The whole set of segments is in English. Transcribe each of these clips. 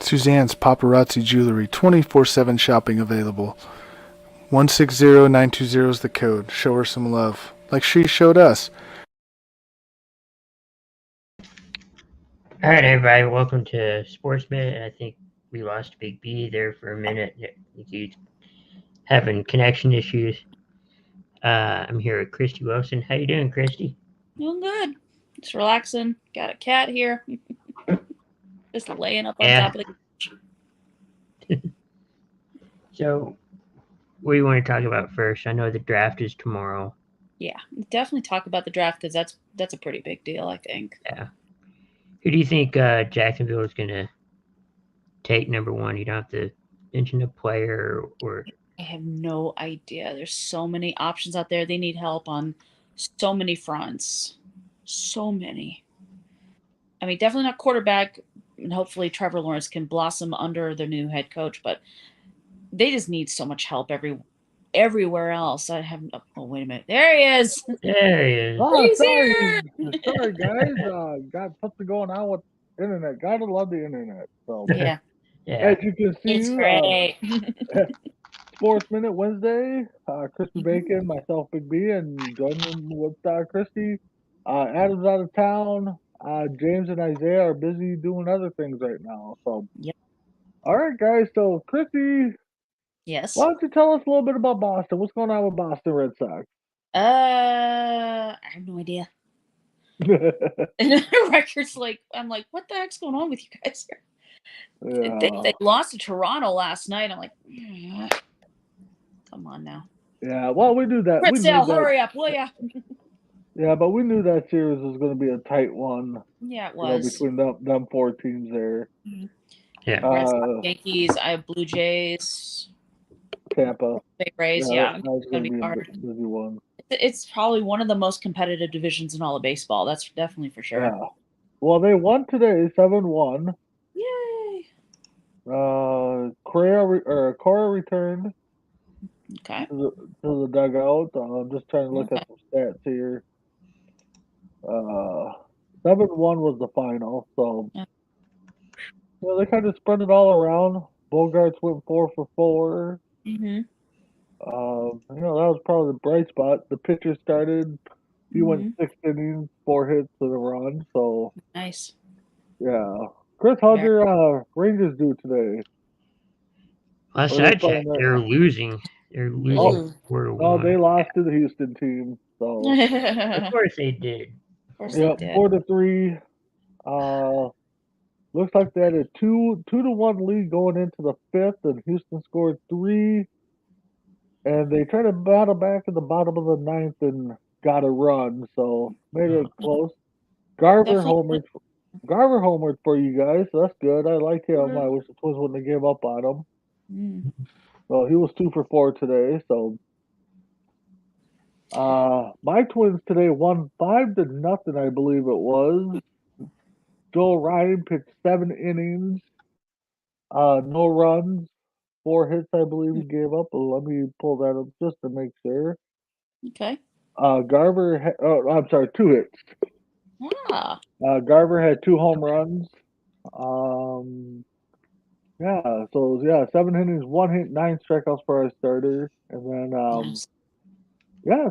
Suzanne's Paparazzi Jewelry, 24/7 shopping available. 160920 is the code. Show her some love, like she showed us. All right, everybody, welcome to Sportsminute. I think we lost Big B there for a minute. He's having connection issues. I'm here with Christy Wilson. How you doing, Christy? Doing good. Just relaxing. Got a cat here. Just laying up on top of the So, what do you want to talk about first? I know the draft is tomorrow. Yeah, definitely talk about the draft because that's a pretty big deal, I think. Yeah. Who do you think Jacksonville is going to take number one? You don't have to mention a player or... I have no idea. There's so many options out there. They need help on so many fronts. So many. I mean, definitely not quarterback, and hopefully Trevor Lawrence can blossom under the new head coach, but they just need so much help everywhere else. I haven't. Oh, wait a minute. There he is. There he is. Oh, sorry, guys. Got something going on with internet. Gotta love the internet. So yeah. As you can see, it's great. Sports Minute Wednesday. Christy Bacon, myself, Big B, and joining with Christy. Adam's out of town. James and Isaiah are busy doing other things right now. So, yep. All right, guys. So, Christy, yes. Why don't you tell us a little bit about Boston? What's going on with Boston Red Sox? I have no idea. And the record's like, I'm like, what the heck's going on with you guys here? Yeah. They lost to Toronto last night. I'm like, come on now. Yeah, well, we knew that. Ritzel, hurry up, will ya? Yeah, but we knew that series was going to be a tight one. Yeah, it was. Between them four teams there. Mm-hmm. Yeah. Red Sox, Yankees, I have Blue Jays. Tampa. Big Rays, yeah. That was going to be a busy one. It's probably one of the most competitive divisions in all of baseball. That's definitely for sure. Yeah. Well, they won today, 7-1. Yay! Cora returned. Okay. To the dugout. I'm just trying to look at some stats here. 7-1 was the final, so they kind of spread it all around. Bogarts went 4 for 4. Mm-hmm. That was probably the bright spot. The pitcher started. He went 6 innings, 4 hits and a run. So nice. Yeah, Chris, how'd your Rangers do today? Last I checked, they're losing. They're losing. Oh, they lost to the Houston team. So of course they did. Of course they did. 4-3. Looks like they had a 2-1 lead going into the 5th, and Houston scored 3. And they tried to battle back at the bottom of the 9th and got a run, so made it close. Garver homered for you guys, so that's good. I like him. I wish the Twins wouldn't have gave up on him. So he was 2 for 4 today. So my Twins today won 5-0, I believe it was. Joel Ryan pitched 7 innings, no runs, 4 hits, I believe he gave up. Let me pull that up just to make sure. Okay. Garver, 2 hits. Yeah. Garver had 2 home runs. 7 innings, 1 hit, 9 strikeouts for our starter. And then,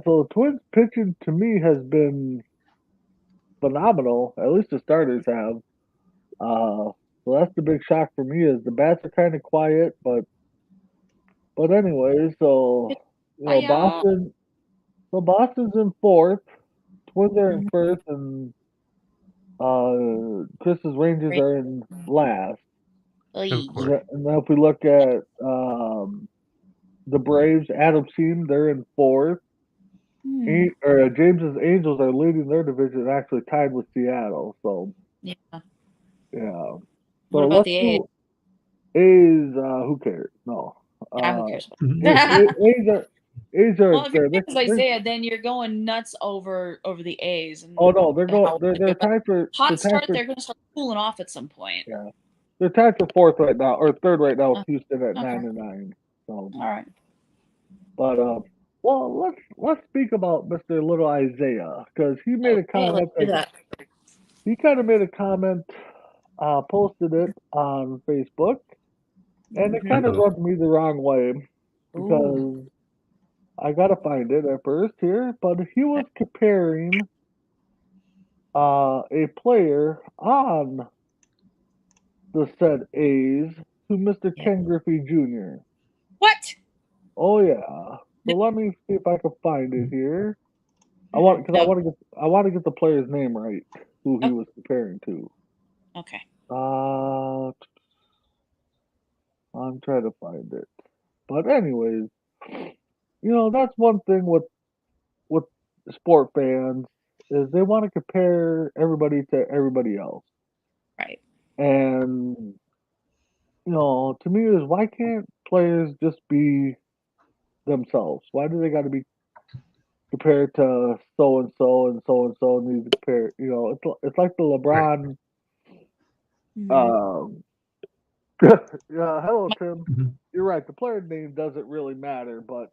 so the Twins pitching to me has been phenomenal. At least the starters have. So that's the big shock for me is the bats are kind of quiet, but anyway, so Boston's in 4th, Twins are in 1st, and Chris's Rangers are in last. And then if we look at the Braves, Adam's team, they're in 4th. James's Angels are leading their division, actually tied with Seattle. So yeah. So what about the A's? A's, who cares? No. Who cares? A's are. Well, if you're Isaiah, then you're going nuts over the A's. And no, they're going. They're tied for hot start. They're going to start cooling off at some point. Yeah, they're tied for 4th right now, or 3rd right now with Houston at 9-9. So all right. But let's speak about Mr. Little Isaiah because he made a comment. He kind of made a comment posted it on Facebook, and it kind of Mhm. rubbed me the wrong way Ooh. because I gotta find it at first here, but he was comparing a player on the said A's to Mr. Yeah. Ken Griffey Jr. What? Oh yeah. So let me see if I can find it here. I want No. to get the player's name right, who he Oh. was comparing to. Okay. I'm trying to find it. But anyways, that's one thing with sport fans is they want to compare everybody to everybody else. Right. And to me is why can't players just be themselves? Why do they got to be compared to so and so and so and so needs to compare? It's like the LeBron. Mhm. Um, yeah, hello My- Tim. Mhm. You're right. The player name doesn't really matter, but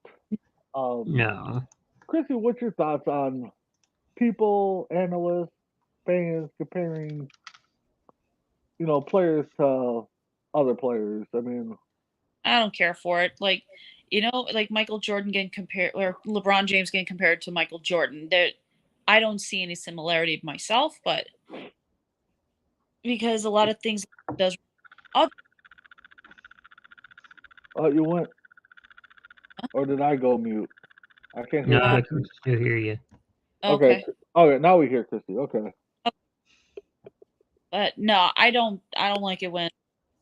No. Chrissy, what's your thoughts on people, analysts, fans comparing players to other players? I mean, I don't care for it. Like, like Michael Jordan getting compared, or LeBron James getting compared to Michael Jordan. I don't see any similarity myself, but because a lot of things does. Oh, you went, or did I go mute? I can't No, hear uh, I Chrissy. can still hear you. Okay, okay. okay, now we hear Chrissy. Okay. But no, I don't. I don't like it when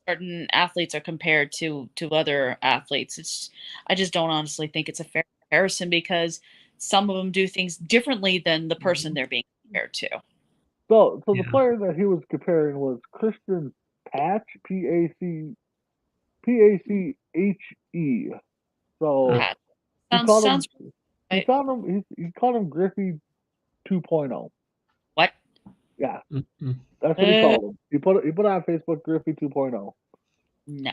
certain athletes are compared to other athletes. I just don't honestly think it's a fair comparison because some of them do things differently than the person they're being compared to. So the Yeah. player that he was comparing was Christian Patch, Pacche. So Pat he sounds called sounds him right. he called him Griffey 2.0. What? Yeah, Mm-mm. that's what he called him. He put on Facebook Griffey 2.0. No.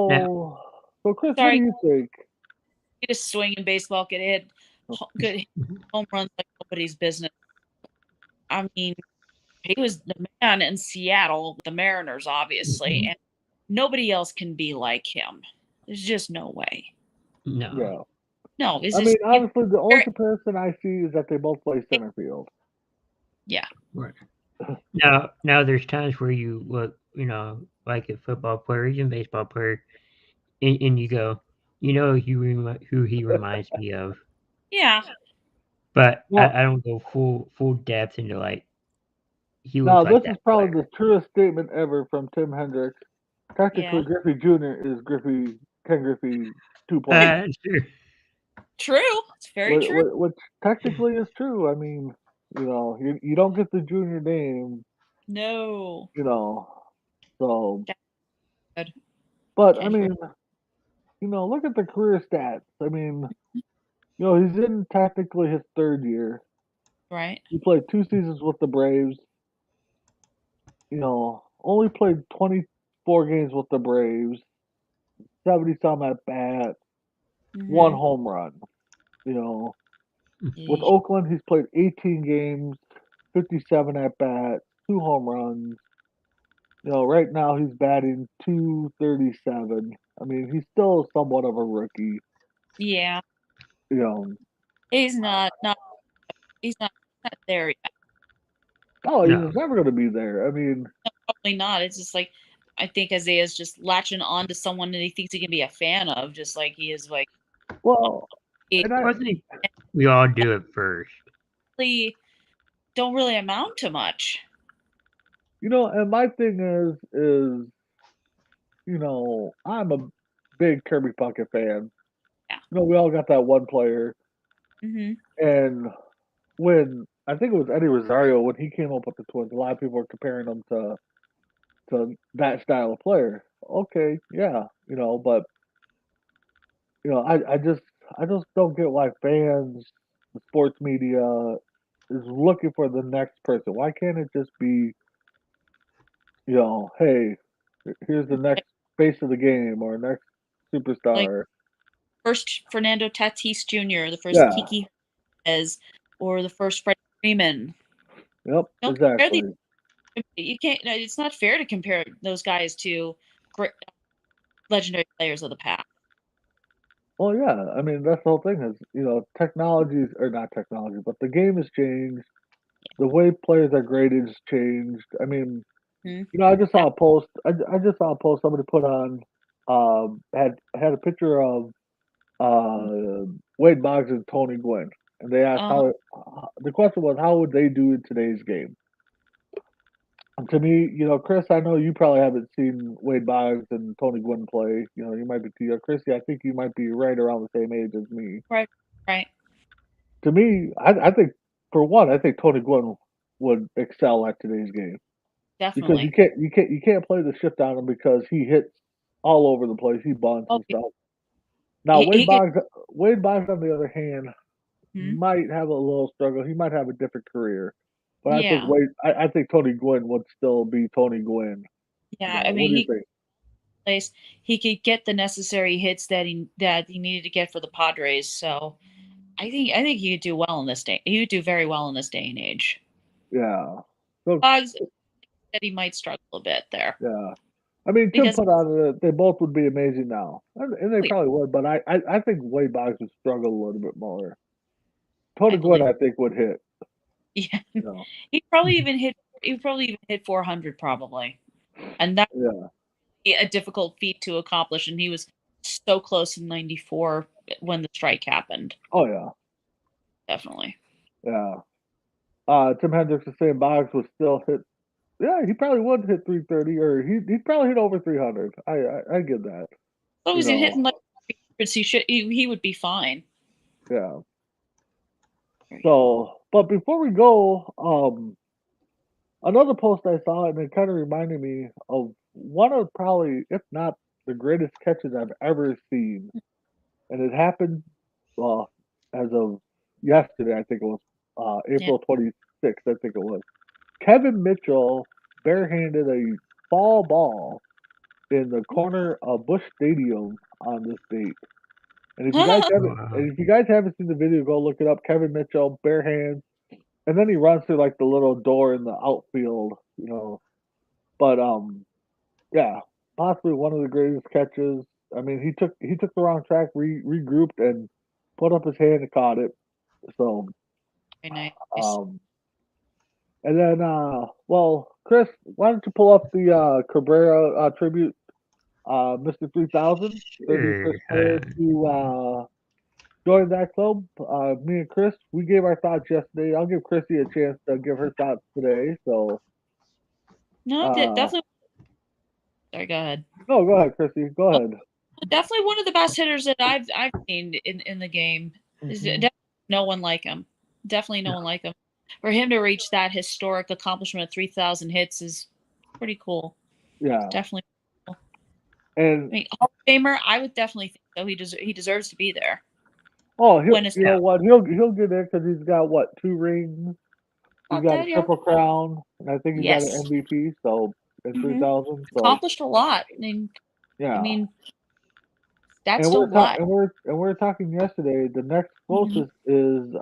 Now, So Chris, what do Sorry, you think? he just swinging baseball, could hit good home runs like nobody's business. I mean, he was the man in Seattle, with the Mariners, obviously, Mhm. and nobody else can be like him. There's just no way. No. Yeah. No, it's I mean, just honestly, the only comparison I see is that they both play center field. yeah, Right. Now, there's times where you look, like a football player, even baseball player, and you go, who he reminds me of, yeah. but Well, I don't go full depth into like he looks now like this that is probably player. the truest statement ever from Tim Hendricks. Yeah. Technically, Griffey Jr. is Ken Griffey 2.0, Sure. True. It's very true. which technically is true. I mean, you don't get the junior name, No. you know, so. Good. But I Can't hear. mean, look at the career stats. I mean, he's in technically his third year. Right. He played 2 seasons with the Braves. Only played 24 games with the Braves, 70 some at bat, one Mm-hmm. home run. You know, with Yeesh. Oakland, he's played 18 games, 57 at bat, two home runs. Right now he's batting 237. I mean, he's still somewhat of a rookie. Yeah. You know, He's not he's not there yet. oh, No. he's never going to be there. I mean, Probably not. It's just like I think Isaiah's just latching on to someone that he thinks he can be a fan of, just like he is like well, he and Well, I think we all do it first. really don't really amount to much. and my thing is, I'm a big Kirby Puckett fan. Yeah. We all got that one player, Mm-hmm. and when I think it was Eddie Rosario when he came up with the Twins, a lot of people were comparing him to that style of player. Okay, yeah, but I just don't get why fans, the sports media, is looking for the next person. Why can't it just be, hey, here's the next face of the game or next Like superstar? first Fernando Tatis Jr., the first Yeah, Kiki Hernandez, or the first Freddie Freeman. yep, Don't compare these exactly. You can't. It's not fair to compare those guys to great, legendary players of the past. Well, yeah, I mean, that's the whole thing is, technologies, or not technology, but the game has changed. The way players are graded has changed. I mean, Hmm. I just saw a post. I just saw a post somebody put on, had a picture of Wade Boggs and Tony Gwynn, and they asked Uh, how. The question was, how would they do in today's game? And to me, Chris, I know you probably haven't seen Wade Boggs and Tony Gwynn play. You might be too young. Chrissy, I think you might be right around the same age as me. right, right, To me, I think for one, I think Tony Gwynn would excel at today's game because you definitely. can't you can't you can't play the shift on him because he hits all over the place. He bunts Oh, and stuff. Now he could. Wade Boggs on the other hand Hmm? might have a little struggle. He might have a different career, but Yeah, I think Tony Gwynn would still be Tony Gwynn. yeah. I What mean, do you he think? place he could get the necessary hits that he needed to get for the Padres. So I think he could do well in this day. He would do very well in this day and age. Yeah. So Boggs that he might struggle a bit there yeah. I mean, to because put on it, they both would be amazing now, and they oh, yeah, probably would. But I think Wade Boggs would struggle a little bit more. Tony I Gwynn, believe. I think, would hit. Yeah, You know. he probably even hit. He probably even hit 400 probably, and that's Yeah. a difficult feat to accomplish. And he was so close in '94 when the strike happened. Oh yeah. Definitely. Yeah. Tim Hendricks is saying Boggs would still hit. Yeah, he probably would hit 330, or he'd probably hit over 300. I get that. As long You as he's know. hitting like 300s, he would be fine. Yeah. So, but before we go, another post I saw, and it kind of reminded me of one of probably, if not the greatest catches I've ever seen, and it happened as of yesterday. I think it was Yeah. April 26th. I think it was. Kevin Mitchell barehanded a foul ball in the corner of Busch Stadium on this date. And Wow. if you guys haven't seen the video, go look it up. Kevin Mitchell bare hands, and then he runs through like the little door in the outfield. But yeah, possibly one of the greatest catches. I mean, he took the wrong track, regrouped, and put up his hand and caught it. So Very nice. um, and then well, Chris, why don't you pull up the Cabrera tribute, Mr. 3000, 31st Sure. player to join that club. Me and Chris, we gave our thoughts yesterday. I'll give Chrissy a chance to give her thoughts today. So, No, uh, definitely. Sorry, go ahead. no, go ahead, Chrissy. Go Oh, ahead. definitely one of the best hitters that I've seen in the game. There's Hmm. definitely no one like him. Definitely no one like him. For him to reach that historic accomplishment of 3,000 hits is pretty cool. Yeah, Definitely cool. and I mean, Hall of Famer, I would definitely think so. He deserves to be there. oh, When it's you know what? He'll get in because he's got what, 2 rings. He's not got a that, yeah. triple crown, and I think he's got an Yes. MVP. So in Hmm. 3000. So Accomplished a lot. I yeah, mean, that's and still what. we were talking yesterday. The next Hmm. closest is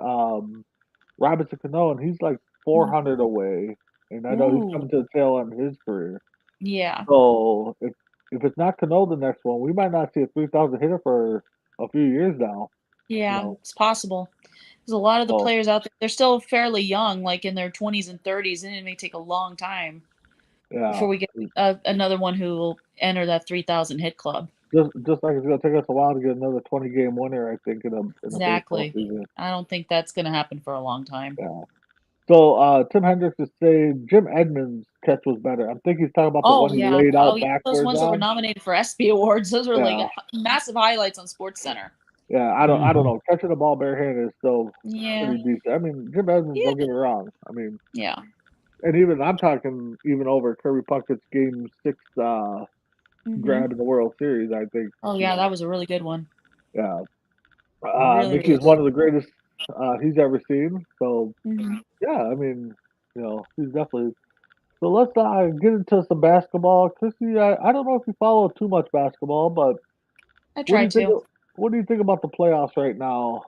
Robinson Cano, and he's like 400 away. And I know he's Ooh, coming to the tail end of his career. yeah. So if it's not Cano, the next one, we might not see a 3,000 hitter for a few years now. You Yeah, know, it's possible. There's a lot of the so players out there. They're still fairly young, like in their 20s and 30s, and it may take a long time before yeah, we get another one who will enter that 3,000 hit club. just like it's gonna take us a while to get another 20-game winner, I think, in a baseball Exactly. season. I don't think that's going to happen for a long time. Yeah. So Tim Hendricks is saying Jim Edmonds' catch was better. I'm thinking he's talking about the Oh one he yeah. laid Oh out yeah. Those backwards ones that were on. nominated for ESPY awards, those were like Yeah, massive highlights on Sports Center. yeah. I don't Mhm. know. Catching the ball barehanded is still Yeah. pretty decent. I mean, Jim Edmonds, Yeah. don't get me wrong. I mean, Yeah. and even I'm talking even over Kirby Puckett's Game 6 Hmm. grab in the World Series. I think Oh yeah, that was a really good one. yeah. Really, Mickey really is one of the greatest he's ever seen. So good. Hmm. yeah, I mean, he's definitely. So let's get into some basketball. Chrissy, I don't know if you follow too much basketball, but I what do you tried think? to. What do you think about the playoffs right now?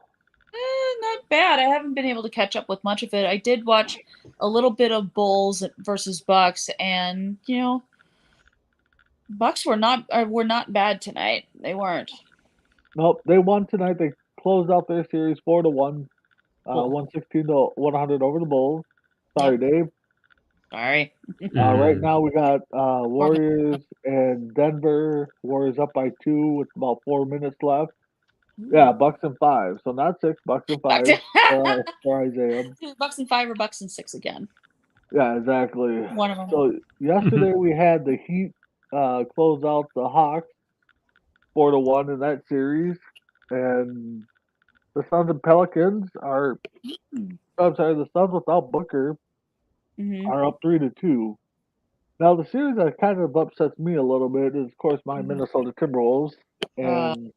Not bad. I haven't been able to catch up with much of it. I did watch a little bit of Bulls versus Bucks, and Bucks were not bad tonight. They weren't. Nope, they won tonight. They closed out their series 4-1, Cool. 116-100 over the Bulls. Sorry, Dave. Sorry. Right now we got Warriors and Denver. Warriors up by 2 with about 4 minutes left. Yeah, Bucks and 5. So not 6, Bucks and 5 for Isaiah. Bucks and 5 or Bucks and 6 again. Yeah, exactly. One of them. So yesterday we had the Heat close out the Hawks 4-1 in that series, and the Suns and Pelicans are. I'm sorry, the Suns without Booker are up 3-2. Now the series that kind of upsets me a little bit is, of course, my Minnesota Timberwolves, and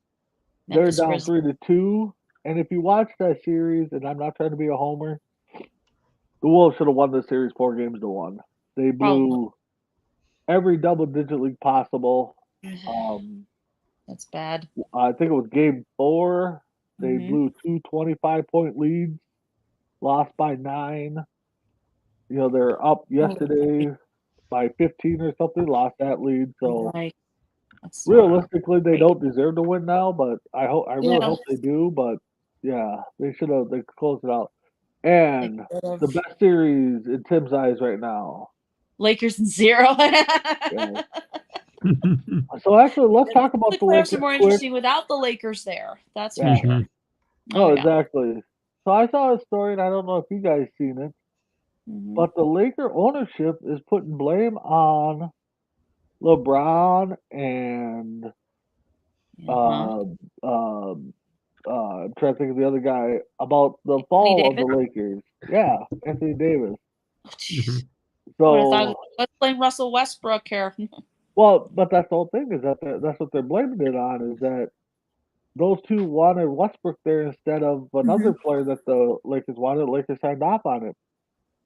they're Memphis down Grizzlies. 3-2. And if you watch that series, and I'm not trying to be a homer, the Wolves should have won the series 4-1. They blew every double-digit lead possible. That's bad. I think it was game 4. They blew 2 25-point leads, lost by 9. They're up yesterday by 15 or something, lost that lead. So realistically, they don't deserve to win now, but I really hope they do. But yeah, they closed it out. And the best series in Tim's eyes right now, Lakers and 0. Yeah. So actually, let's talk about the playoffs Lakers. are more interesting without the Lakers there. That's for sure. Oh, exactly. So I saw a story, and I don't know if you guys seen it, but the Laker ownership is putting blame on LeBron and I'm trying to think of the other guy about the fall of the Lakers. Yeah, Anthony Davis. So let's blame Russell Westbrook here. Well, but that's the whole thing is that that's what they're blaming it on, is that those two wanted Westbrook there instead of another player that the Lakers wanted. The Lakers signed off on it.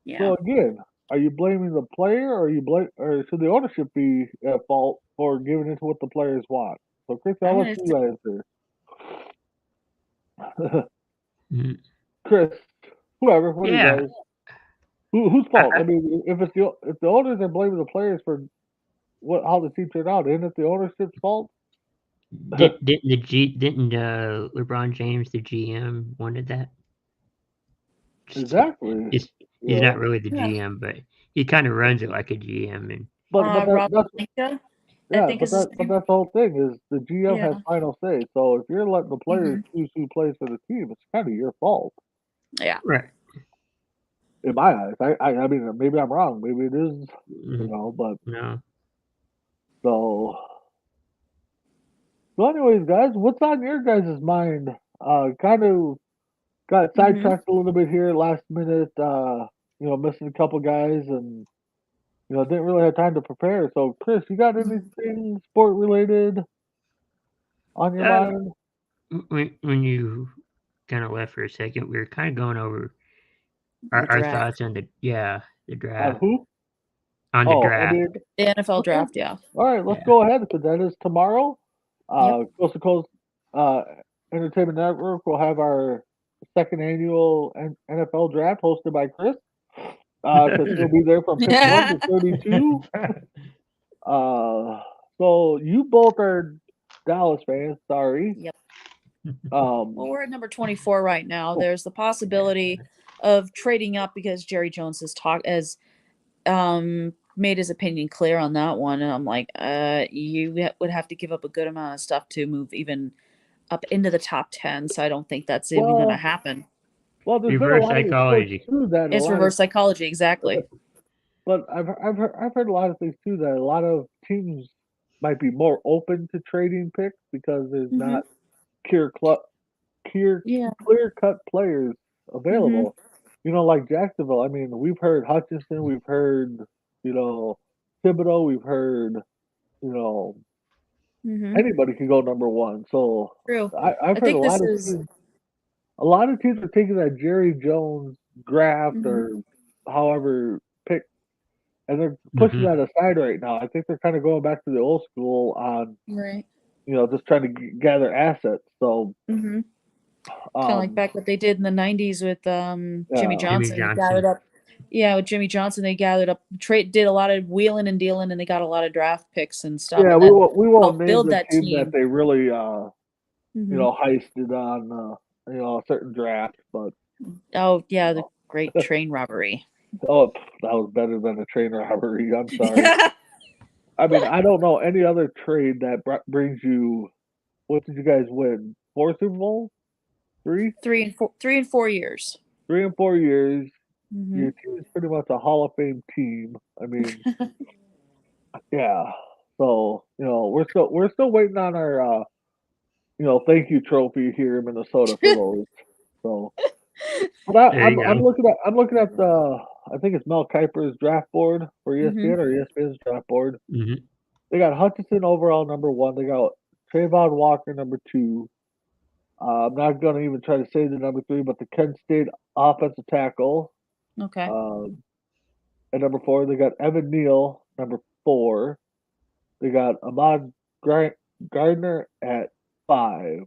Yeah. So again, are you blaming the player, or or should the ownership be at fault for giving it to what the players want? So Chris, I'll let you answer. Chris, whoever, what do you guys? Whose fault? I mean, if the owners are blaming the players for how the team turned out, isn't it the ownership's fault? Didn't LeBron James, the GM, wanted that? Exactly. He's not really the GM, but he kind of runs it like a GM. And Rob that's Pelinka, but that's the whole thing is the GM has final say. So if you're letting the players choose who plays for the team, it's kind of your fault. Yeah. Right. In my eyes, I mean, maybe I'm wrong. Maybe it is, but no. So anyways, guys, what's on your guys' mind? Kind of got sidetracked a little bit here last minute. Missing a couple guys, and didn't really have time to prepare. So, Chris, you got anything sport related on your mind? When you kind of left for a second, we were kind of going over our thoughts on the draft. On who? On the draft. The NFL draft, yeah. All right, let's go ahead, because that is tomorrow. Coast to Coast Entertainment Network will have our second annual NFL draft hosted by Chris. Because he'll be there from pick 1 to 32. So you both are Dallas fans. Sorry. Yep. Well, we're at number 24 right now. There's the possibility of trading up because Jerry Jones has made his opinion clear on that one, and I'm like, you would have to give up a good amount of stuff to move even up into the top 10. So I don't think that's even going to happen. Well, there's reverse psychology. It's reverse psychology, exactly. But I've heard a lot of things too, that a lot of teams might be more open to trading picks because there's not clear cut players available. Like Jacksonville. I mean, we've heard Hutchinson, we've heard Thibodeau, we've heard anybody can go number 1. So true. I've heard a lot of teams are taking that Jerry Jones draft or however pick, and they're pushing that aside right now. I think they're kind of going back to the old school on, just trying to gather assets. So, kind of like back what they did in the '90s with Jimmy Johnson. Yeah, with Jimmy Johnson, they gathered up, did a lot of wheeling and dealing, and they got a lot of draft picks and stuff, Yeah, and we then won't helped name build the that team that team. they really Hmm heisted on a certain draft, but Oh yeah, the great train robbery. oh, that was better than a train robbery. I'm sorry. I mean, I don't know any other trade that brings you. What did you guys win? 4 Super Bowls? 3? 3 and 4 years. 3 and 4 years. Hmm Your team is pretty much a Hall of Fame team. I mean, yeah. So we're still waiting on our thank you trophy here in Minnesota for those. So, but There you I'm go. looking at the I think it's Mel Kiper's draft board for hmm ESPN or ESPN's draft board. Hmm They got Hutchinson overall number 1. They got Trayvon Walker number 2. I'm not gonna even try to say the number 3, but the Kent State offensive tackle. Okay. Um, at number 4, they got Evan Neal number 4. They got Ahmad Gardner at 5.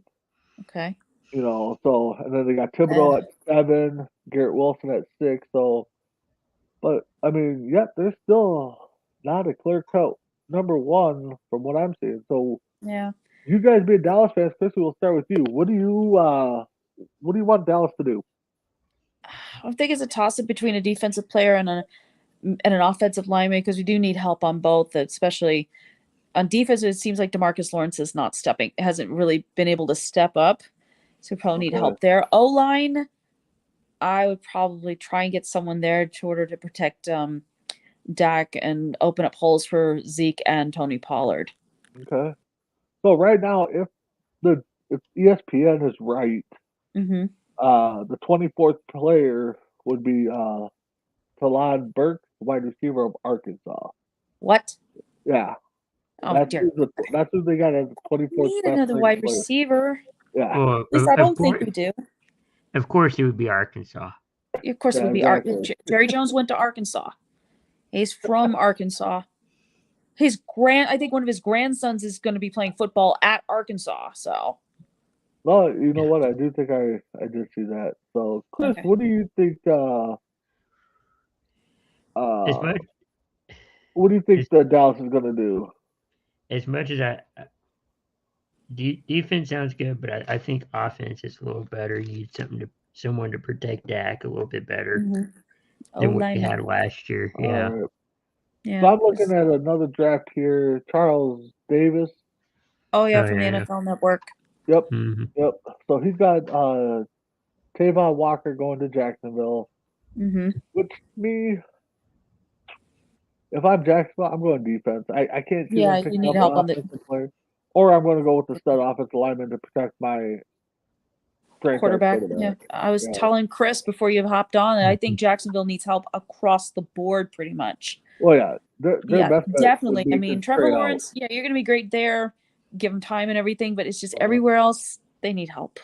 Okay. So and then they got Thibodeau Uh, at 7, Garrett Wilson at 6. So, but I mean, yet there's still not a clear cut number 1 from what I'm seeing. So, yeah. you guys being Dallas fans, Chris, we'll start with you. What do you want Dallas to do? I think it's a toss up between a defensive player and an offensive lineman because we do need help on both, especially on defense. It seems like Demarcus Lawrence is not hasn't really been able to step up. So we probably need Okay. help there. O line, I would probably try and get someone there in order to protect Dak and open up holes for Zeke and Tony Pollard. Okay. So right now, if ESPN is right, Mm-hmm. the 24th player would be Talon Burke, wide receiver of Arkansas. What? Yeah, Oh dear. that's who they got as the We 24th need best another ranked wide player. receiver. Yeah, Well, At least I don't think we do. of course, it would be Arkansas. Of course, it yeah, would be exactly. Jerry Jones went to Arkansas. He's from Arkansas. I think one of his grandsons is going to be playing football at Arkansas. So, Well, you know what? I do think I did see that. So, Chris, okay. what do you think? As much What do you think as, that Dallas is going to do? as much as defense sounds good, but I think offense is a little better. You need someone to protect Dak a little bit better than what you O-lineman. had last year. All Yeah. right. Yeah. So I'm looking at another draft here. Charles Davis. Oh, yeah, Oh from the yeah. NFL Network. Yep. Hmm Yep. So he's got Tavon Walker going to Jacksonville. Mm-hmm. Which me, if I'm Jacksonville, I'm going defense. I can't see them Yeah, you picking need up an help on the offensive player. Or I'm going to go with the stud offensive lineman to protect my franchise quarterback. Yeah. quarterback. I was Yeah. telling Chris before you hopped on, and I think Jacksonville needs help across the board pretty much. Well, yeah, their Yeah, best bet definitely. would be I to mean, Trevor trade out. Lawrence, yeah, you're going to be great there. Give him time and everything, but it's just Uh-huh. everywhere else, they need help.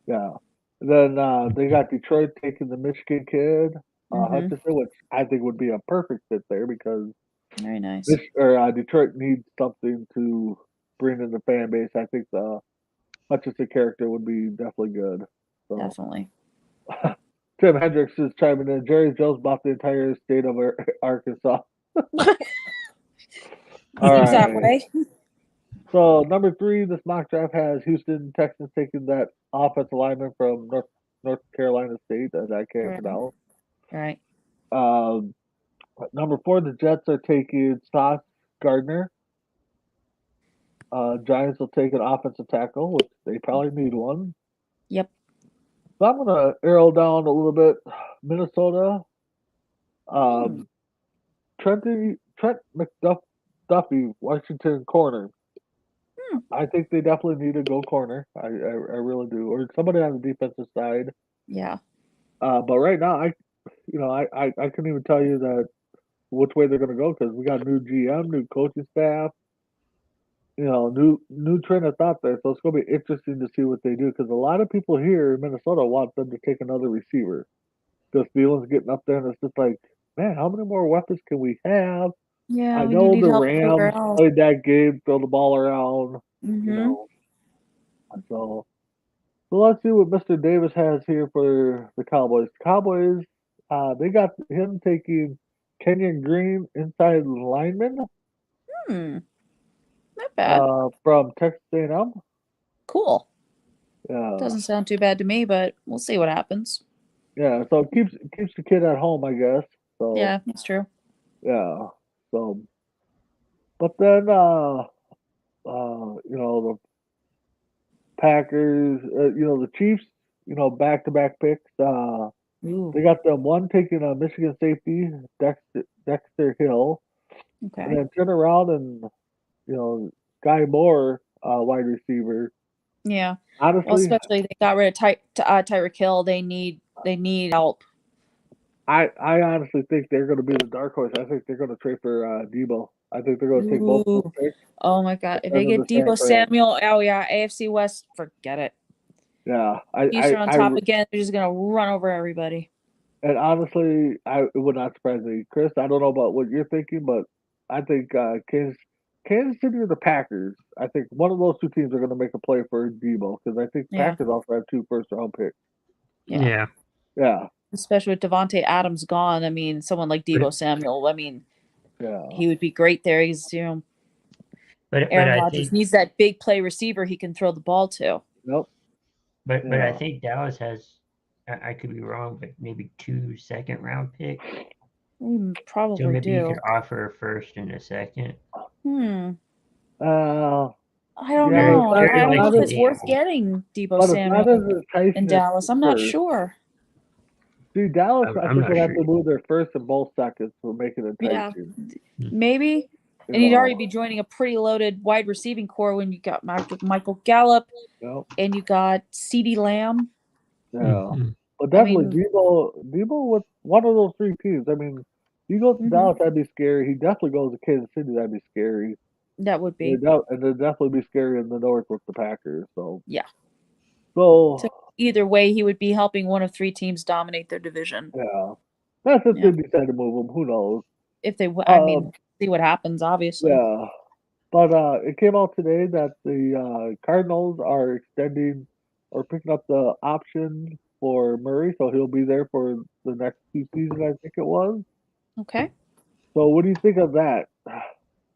Yeah. Then they got Detroit taking the Michigan kid, Mm-hmm. Hutchinson, which I think would be a perfect fit there because Very nice. Detroit needs something to bring in the fan base. I think the Hutchinson character would be definitely good. So Definitely. Tim Hendricks is chiming in. Jerry Jones bought the entire state of Arkansas. All Seems that right. way. So number 3, this mock draft has Houston Texans taking that offensive lineman from North Carolina State that I can't Right. pronounce. Right. Number 4, the Jets are taking Sauce Gardner. Giants will take an offensive tackle, which they probably need one. Yep. So I'm gonna arrow down a little bit. Minnesota, Trent McDuffie, Washington corner. I think they definitely need to go corner. I really do, or somebody on the defensive side. Yeah. But right now, I couldn't even tell you that which way they're gonna go because we got new GM, new coaching staff. New train of thought there. So it's gonna be interesting to see what they do because a lot of people here in Minnesota want them to take another receiver. Because Thielens getting up there, and it's just like, man, how many more weapons can we have? Yeah, I we do know need the help everywhere Rams else. played that game, throw the ball around, Mm-hmm. So let's see what Mr. Davis has here for the Cowboys. Cowboys, They got him taking Kenyon Green, inside lineman, Not bad. from Texas A&M. Cool. Yeah, Doesn't sound too bad to me, but we'll see what happens. yeah. So it keeps the kid at home, I guess. So Yeah, that's true. yeah. So, but then the Packers, the Chiefs, back-to-back picks. Ooh, They got them one taking a Michigan safety, Dexter Hill, and okay. then turn around and Guy Moore, wide receiver. Yeah. Well, Honestly, especially they got rid of Tyreek Hill. They need help. I honestly think they're going to be the dark horse. I think they're going to trade for Debo. I think they're going to take both those Ooh. picks Oh my God! If and they then get the San Debo Fran. Samuel, oh yeah, AFC West, forget it. Yeah, Chiefs are on top again. They're just gonna run over everybody. and honestly, it would not surprise me, Chris. I don't know about what you're thinking, but I think Kansas City or the Packers. I think one of those two teams are going to make a play for Debo because I think Yeah. Packers also have 2 first-round picks. Yeah. Yeah. Yeah, Especially with Devontae Adams gone. I mean, someone like Debo Samuel. I mean, yeah. he would be great there. He's But Aaron I Rodgers think needs that big play receiver he can throw the ball to. Nope. but I Yeah. think Dallas has, I could be wrong, but maybe 2 second-round picks. So Probably maybe you do. could offer a first and a second. Uh, I don't yeah, know. Very I don't know if likely it's worth gamble. getting Debo but it's not Samuel as enticing in as Dallas. I'm not first. sure. See, Dallas, I I'm think not would have sure. to move their first and both seconds to make it Yeah, enticing. maybe. You And he'd already know, be joining a pretty loaded wide receiving core when you got Michael Gallup you and you got CeeDee Lamb. yeah. Mhm. But I definitely mean, Debo with one of those 3 teams. I mean, he goes to mhm, Dallas, that'd be scary. He definitely goes to Kansas City, that'd be scary. that would be. And it'd definitely be scary in the North with the Packers. So, Yeah. so So either way, he would be helping one of 3 teams dominate their division. yeah. That's if Yeah. they decide to move him. Who knows? If they, I Um, mean, see what happens, obviously. yeah. But it came out today that the Cardinals are extending or picking up the option for Murray, so he'll be there for the next 2 seasons, I think it was. Okay. So, what do you think of that,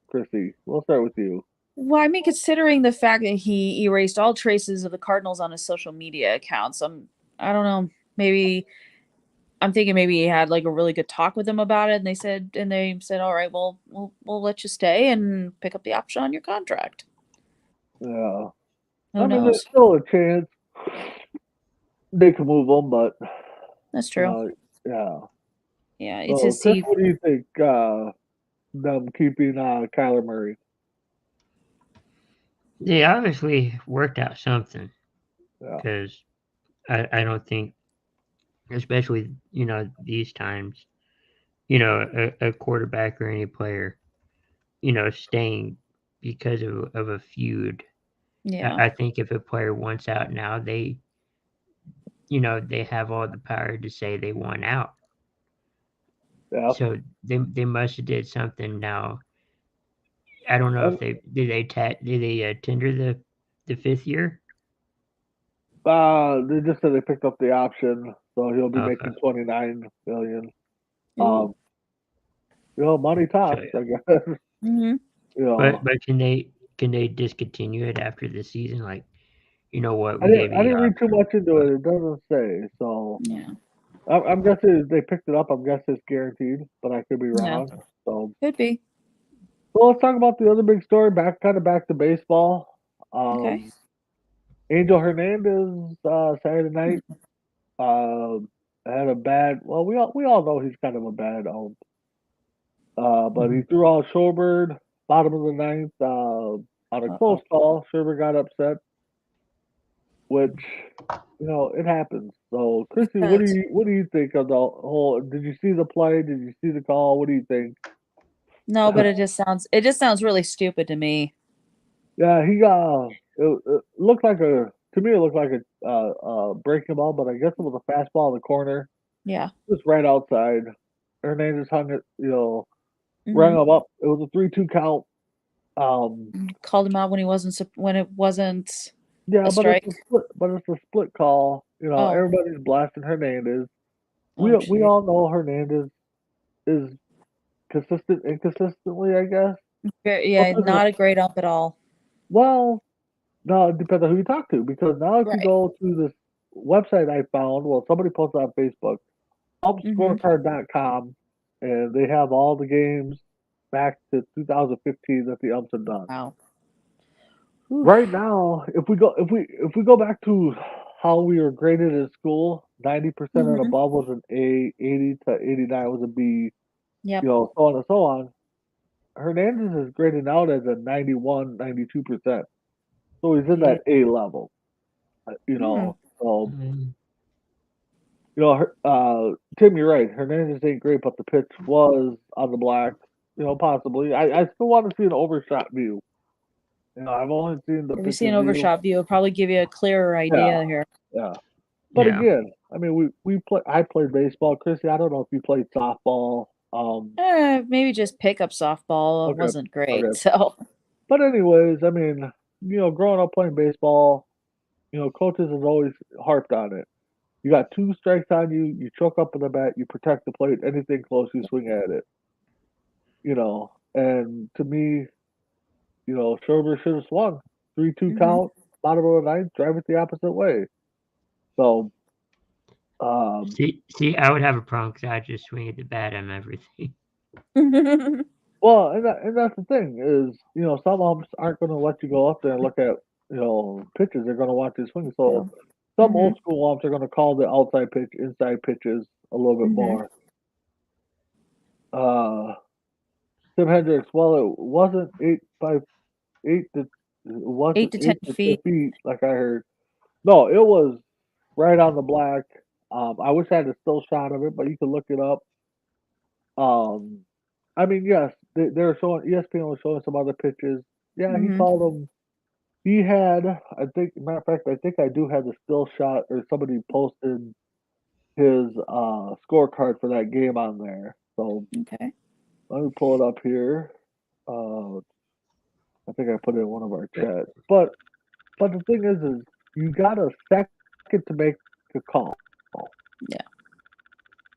Chrissy? We'll start with you. Well, I mean, considering the fact that he erased all traces of the Cardinals on his social media accounts, I don't know. I'm thinking maybe he had like a really good talk with them about it, and they said, all right, well, we'll let you stay and pick up the option on your contract. Yeah. Who I mean, there's knows? still a chance they can move them, but That's true. yeah. Yeah, it's So, his Chris, seat. what do you think? Them keeping Kyler Murray? They obviously worked out something Yeah. because I don't think, especially these times, a quarterback or any player, staying because of a feud. Yeah. I think if a player wants out now, they have all the power to say they want out. Yeah. So they must have did something now. I don't know if they tender the 5th year. They just said they picked up the option, so he'll be Okay. making 29 million. Ooh. Money So talks, yeah. I guess. Mm-hmm. But can they discontinue it after the season? Like, you know what, I we gave you the didn't read too option. much into it. It doesn't say. So Yeah. I'm guessing they picked it up. I'm guessing it's guaranteed, but I could be Yeah. wrong. Could be. So let's talk about the other big story. Back to baseball. Okay. Angel Hernandez Saturday night had a bad. Well, we all know he's kind of a bad but he threw out Shorebird, bottom of the ninth, on a close call. Shorebird got upset, which it happens. So, Chrissy, what Because do you think of the whole? Did you see the play? Did you see the call? What do you think? no, but it just sounds really stupid to me. Yeah, he it looked like to me it looked like a breaking ball, but I guess it was a fastball in the corner, Yeah. just right outside. Hernandez hung it, rang Mm-hmm. him up. It was a 3-2 count. Called him out when it wasn't Yeah, a strike. it's a split call. Oh, Everybody's blasting Hernandez. we Oh, we gee. all know Hernandez is consistent inconsistently, I guess. Yeah, Because not a great ump at all. well, no, it depends on who you talk to. Because now if you Right. go to this website I found, well, somebody posted on Facebook, Mhm. umpscorecard.com, and they have all the games back to 2015 that the umps have done. Wow. Right now, if we go back to how we were graded in school, 90% and Mhm. above was an A, 80 to 89 was a B, Yep. so on and so on. Hernandez is graded out as a 91, 92%. So he's in that A level, Hmm. So, Mm. Tim, you're right. Hernandez ain't great, but the pitch was on the black, possibly. I still want to see an overshot view. I've only seen the If you see pitcher an view. overshot view, it'll probably give you a clearer idea here. Yeah. But Yeah. again, I mean, I played baseball. Chrissy, I don't know if you played softball. Maybe just pick up softball. It Okay, wasn't great. okay. So But anyways, I mean, growing up playing baseball, coaches have always harped on it. You got 2 strikes on you, you choke up in the bat, you protect the plate, anything close, you swing at it. And to me, Schroeder should have swung. 3-2 Mhm. count, bottom of the ninth, drive it the opposite way. So, See, I would have a problem because I just swing at the bat on everything. well, and that's the thing is, some umps aren't going to let you go up there and look at, pitches. They're going to want you to swing. So some Mhm. old school umps are going to call the outside pitch, inside pitches a little bit Mhm. more. Tim Hendricks, well, it wasn't 8 to, it wasn't 8 to 10 8 to 10 feet. feet like I heard. No, it was right on the black. I wish I had a still shot of it, but you can look it up. Um, I mean, yes, they were showing ESPN was showing some other pitches. Yeah, he Mhm. called them. He had, I think, matter of fact, I think I do have the still shot, or somebody posted his scorecard for that game on there. So Okay. let me pull it up here. I think I put it in one of our chats. But the thing is you got a second to make a call. Yeah.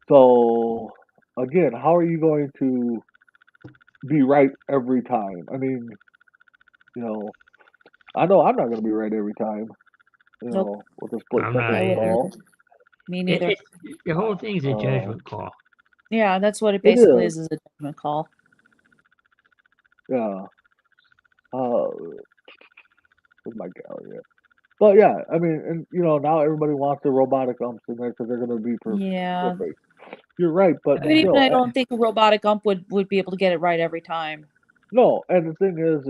So again, how are you going to be right every time? I mean, I know I'm not going to be right every time. Nope. With a split I'm second not I either. call. wouldn't. Me neither. The whole thing's a Uh, judgment call. Yeah, that's what it it basically is, is a judgment call. yeah. Where's my gallery at? But yeah, I mean, and now everybody wants the robotic umps in there because they're going to be Yeah. perfect. You're right, but But even still, I don't think a robotic ump would be able to get it right every time. no. And the thing is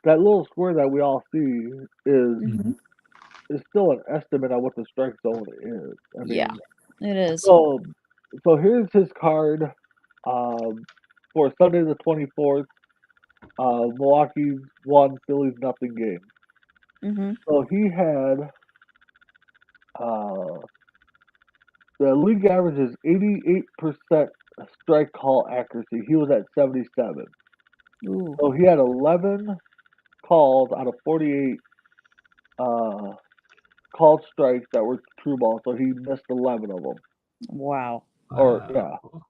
that little square that we all see is Mhm. is still an estimate of what the strike zone is. I Yeah, mean, it is. so here's his card for Sunday the 24th. Milwaukee 1, Phillies nothing game. Mhm. So he had uh, the league average is 88% strike call accuracy. He was at 77. Ooh. So he had 11 calls out of 48 uh, called strikes that were true balls. So he missed 11 of them. Wow. Or yeah. Wow.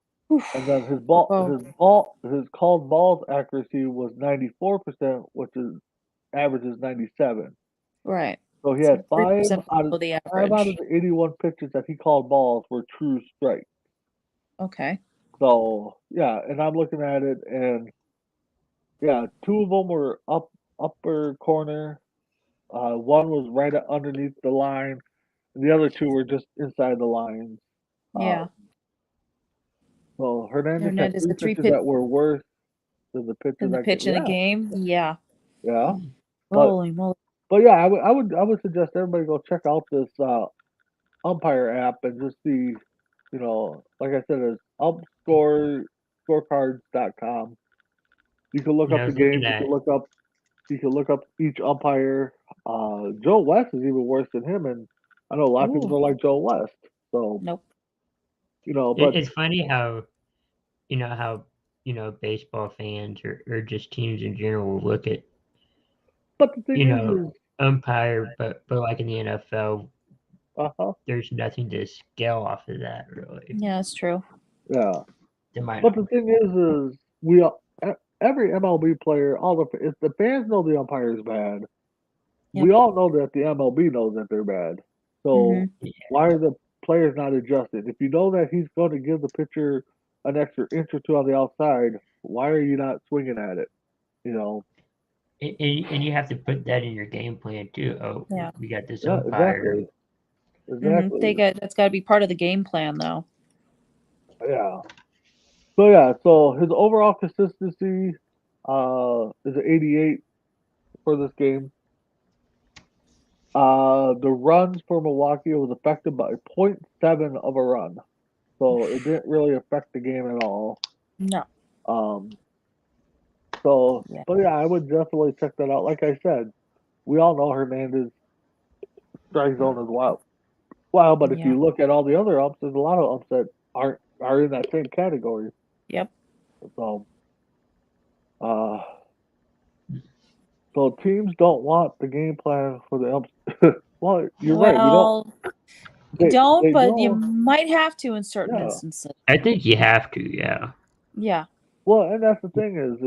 And then Oh, his called balls accuracy was 94%, which is average is 97. right. So he So had 3% below the five out of average. the 81 pitches that he called balls were true strikes. Okay. So yeah, and I'm looking at it, and yeah, 2 of them were upper corner. One was right underneath the line, and the other 2 were just inside the lines. Uh, Yeah. so Hernandez had Hernandez 3 a three pitches pitch that were worse than the pitches in the that pitch in the game. Yeah. yeah. Mm. But Holy moly. yeah, I would suggest everybody go check out this umpire app and just see, like I said, it's scorecards.com. You can look And I up the was looking games. You can at, look up each umpire. Joe West is even worse than him, and I know a lot of people Ooh. don't like Joe West. So Nope. but it's funny how, baseball fans or just teams in general will look at, the thing is umpire, but like in the NFL, there's nothing to scale off of that really. Yeah, that's true. Yeah. To my But the thing is we all, every MLB player, if the fans know the umpire is bad, we Yep. all know that the MLB knows that they're bad. So why are the players not adjusted? If you know that he's going to give the pitcher an extra inch or two on the outside, why are you not swinging at it? You know? and you have to put that in your game plan too. Oh, Yeah. we got this Yeah, umpire. exactly. That's got to be part of the game plan, though. Yeah. So his overall consistency is an 88 for this game. The runs for Milwaukee was affected by 0.7 of a run. So it didn't really affect the game at all. No. Yeah. But yeah, I would definitely check that out. Like I said, we all know Hernandez strike zone is wild. Wow, but if Yeah. you look at all the other umps, there's a lot of umps that are in that same category. Yep. So, so teams don't want the game plan for the umps. Well, you're right. Well, They don't, but you know. might have to in certain Yeah. instances. I think you have to, yeah. Yeah. Well, and that's the thing is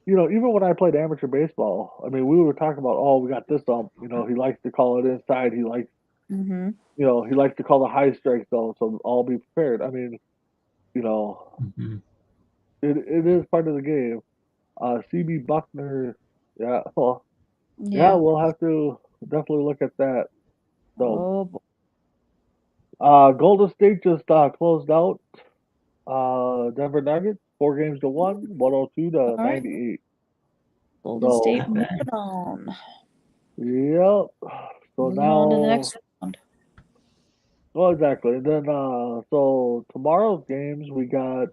even when I played amateur baseball, I mean, we were talking about, oh, we got this ump. He likes to call it inside. He likes, Mm-hmm. he likes to call the high strike zone. So I'll be prepared. I mean, Mm-hmm. it is part of the game. CB Buckner, yeah, well, Yeah. we'll have to definitely look at that. So, Oh, boy. Golden State just closed out Denver Nuggets 4-1, 102 to All right. 98. Golden So, State Not bad. moving on. Yep. So Moving now, on to the next round. well, exactly. And then, so tomorrow's games we got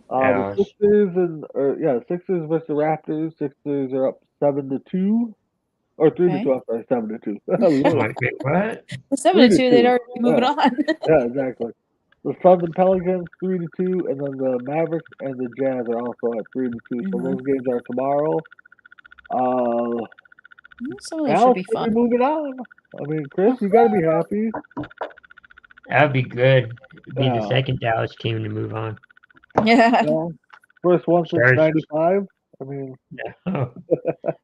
the Dallas. Sixers versus the Raptors. Sixers are up 7-2, or 3-2. I'm sorry, 7-2. I'm like, wait, what? The 7-2, 3-2. they'd already be moving Yeah. on. Yeah, exactly. The Suns and Pelicans 3-2, and then the Mavericks and the Jazz are also at 3-2. So Mhm. those games are tomorrow. Some of those should Dallas be should be fun. moving on. I mean, Chris, you got to be happy. That would be good. It'd be the Yeah. second Dallas team to move on. Yeah. First one since Stars. 95. I mean, No.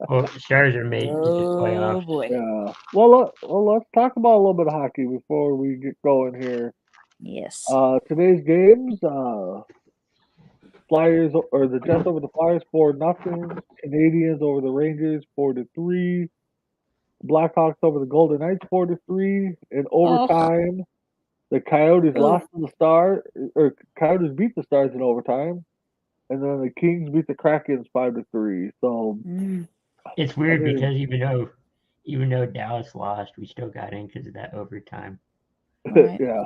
Well, Stars are made to the Oh playoffs. boy. yeah. Well, let's talk about a little bit of hockey before we get going here. Yes. Today's games, Flyers or the Jets over the Flyers 4-0. Canadians over the Rangers 4-3. Blackhawks over the Golden Knights 4-3. In overtime, the Coyotes Oh. lost to the Stars, or Coyotes beat the Stars in overtime, and then the Kings beat the Krakens 5-3. So It's weird I mean, because even though Dallas lost, we still got in because of that overtime. Right. yeah.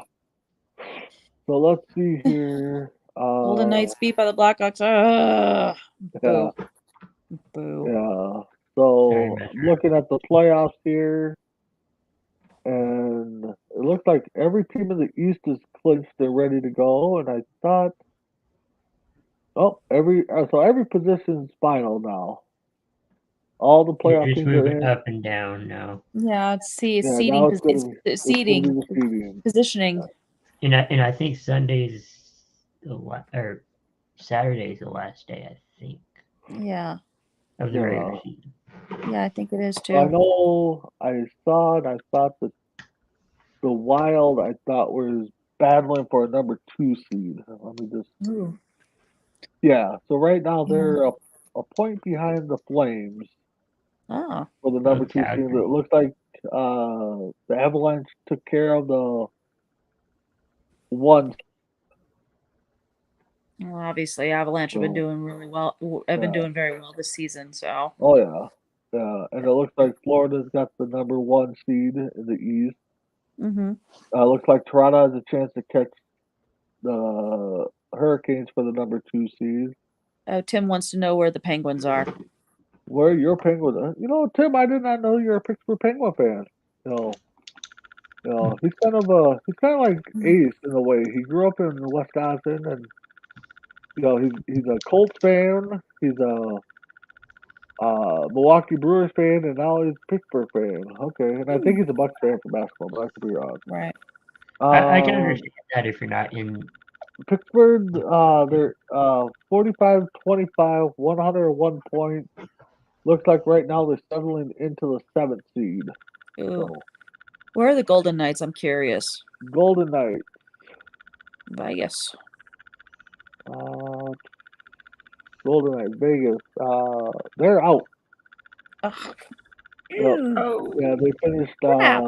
So let's see here. Golden Knights beat by the Blackhawks. Boo. Yeah. Boo. Yeah. So Sorry, Master. I'm looking at the playoffs here, and it looks like every team in the East is clinched and ready to go. And I thought, every position's final now. All the playoff It's teams are moving in. up and down now. Yeah, it's Yeah, seating. now it's gonna be Seating. the seeding. Positioning. And I think Sunday's or Saturday's the last day, I think, Yeah. of the regular season. Yeah, I think it is too. I know. I thought that the Wild was battling for a number 2 seed. Let me just. Ooh. Yeah. So right now they're a point behind the Flames Oh. for the number 2 seed. Calgary. It looks like the Avalanche took care of the one. Well, obviously, Avalanche have been So, doing really well. Have been doing very well this season. So. oh yeah. Yeah, and it looks like Florida's got the number 1 seed in the East. Mm-hmm. Looks like Toronto has a chance to catch the Hurricanes for the number 2 seed. Tim wants to know where the Penguins are. Where your Penguins are? Tim, I did not know you're a Pittsburgh Penguin fan. He's kind of like Ace in a way. He grew up in Wisconsin, and he's a Colts fan. He's a Milwaukee Brewers fan, and now he's a Pittsburgh fan. Okay, and I think he's a Bucks fan for basketball, but I could be wrong. Right. I can understand that if you're not in. Pittsburgh, they're 45-25, 101 points. Looks like right now they're settling into the 7th seed. Ooh. So, Where are the Golden Knights? I'm curious. Golden Knights. Vegas. Golden Knights, Vegas. They're out. Ugh. Yep. Oh, Yeah, they finished. Crap.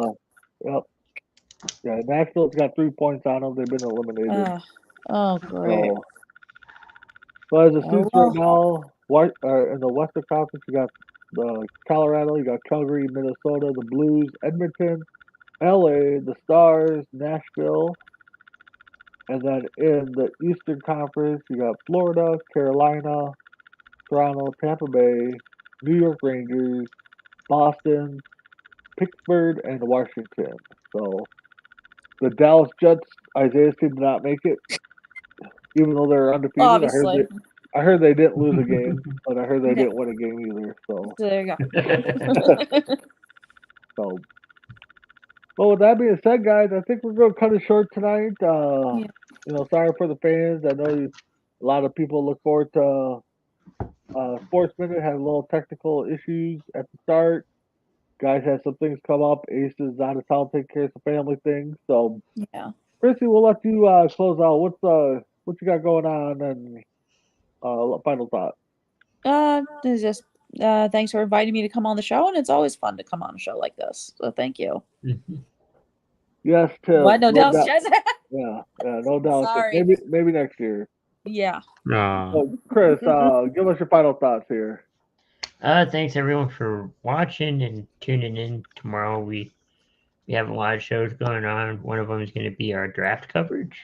Yep. Yeah, Nashville's got 3 points on them. They've been eliminated. Oh, great. So as it suits Oh. right now, in the Western Conference, you got the Colorado, you got Calgary, Minnesota, the Blues, Edmonton, LA, the Stars, Nashville, and then in the Eastern Conference, you got Florida, Carolina, Toronto, Tampa Bay, New York Rangers, Boston, Pittsburgh, and Washington. So the Dallas Jets, Isaiah's team did not make it, even though they're undefeated. Obviously. I heard they didn't lose a game, but I heard they didn't win a game either. So, There you go. so. Well, with that being said, guys, I think we're going to cut it short tonight. Yeah. You know, sorry for the fans. I know a lot of people look forward to Sports Minute. Had a little technical issues at the start. Guys had some things come up. Ace is out of town taking care of some family things. So, Yeah. Chrissy, we'll let you close out. What you got going on, and final thought. It's just thanks for inviting me to come on the show, and it's always fun to come on a show like this. So thank you. Yes, Tim. What? No doubt. Yeah, no doubt. Sorry. Maybe next year. Yeah. So, Chris, give us your final thoughts here. Thanks everyone for watching and tuning in. Tomorrow we have a lot of shows going on. One of them is going to be our draft coverage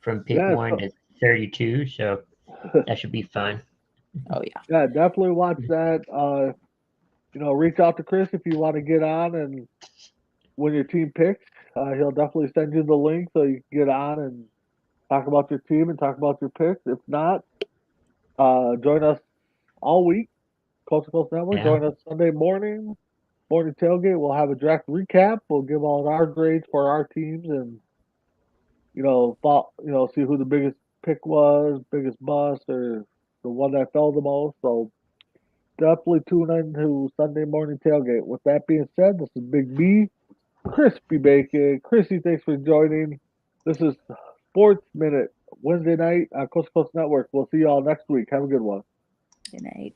from pick 1 to 32. So that should be fun. Oh yeah. Yeah, definitely watch that. You know, reach out to Chris if you want to get on and when your team picks. He'll definitely send you the link so you can get on and talk about your team and talk about your picks. If not, join us all week. Coast to Coast Network. Yeah. Join us Sunday morning tailgate. We'll have a draft recap. We'll give all our grades for our teams and see who the biggest pick was, biggest bust, or the one that fell the most. So definitely tune in to Sunday morning tailgate. With that being said, this is Big B, Crispy Bacon. Chrissy, thanks for joining. This is Sports Minute, Wednesday night on Coast to Coast Network. We'll see y'all next week. Have a good one. Good night.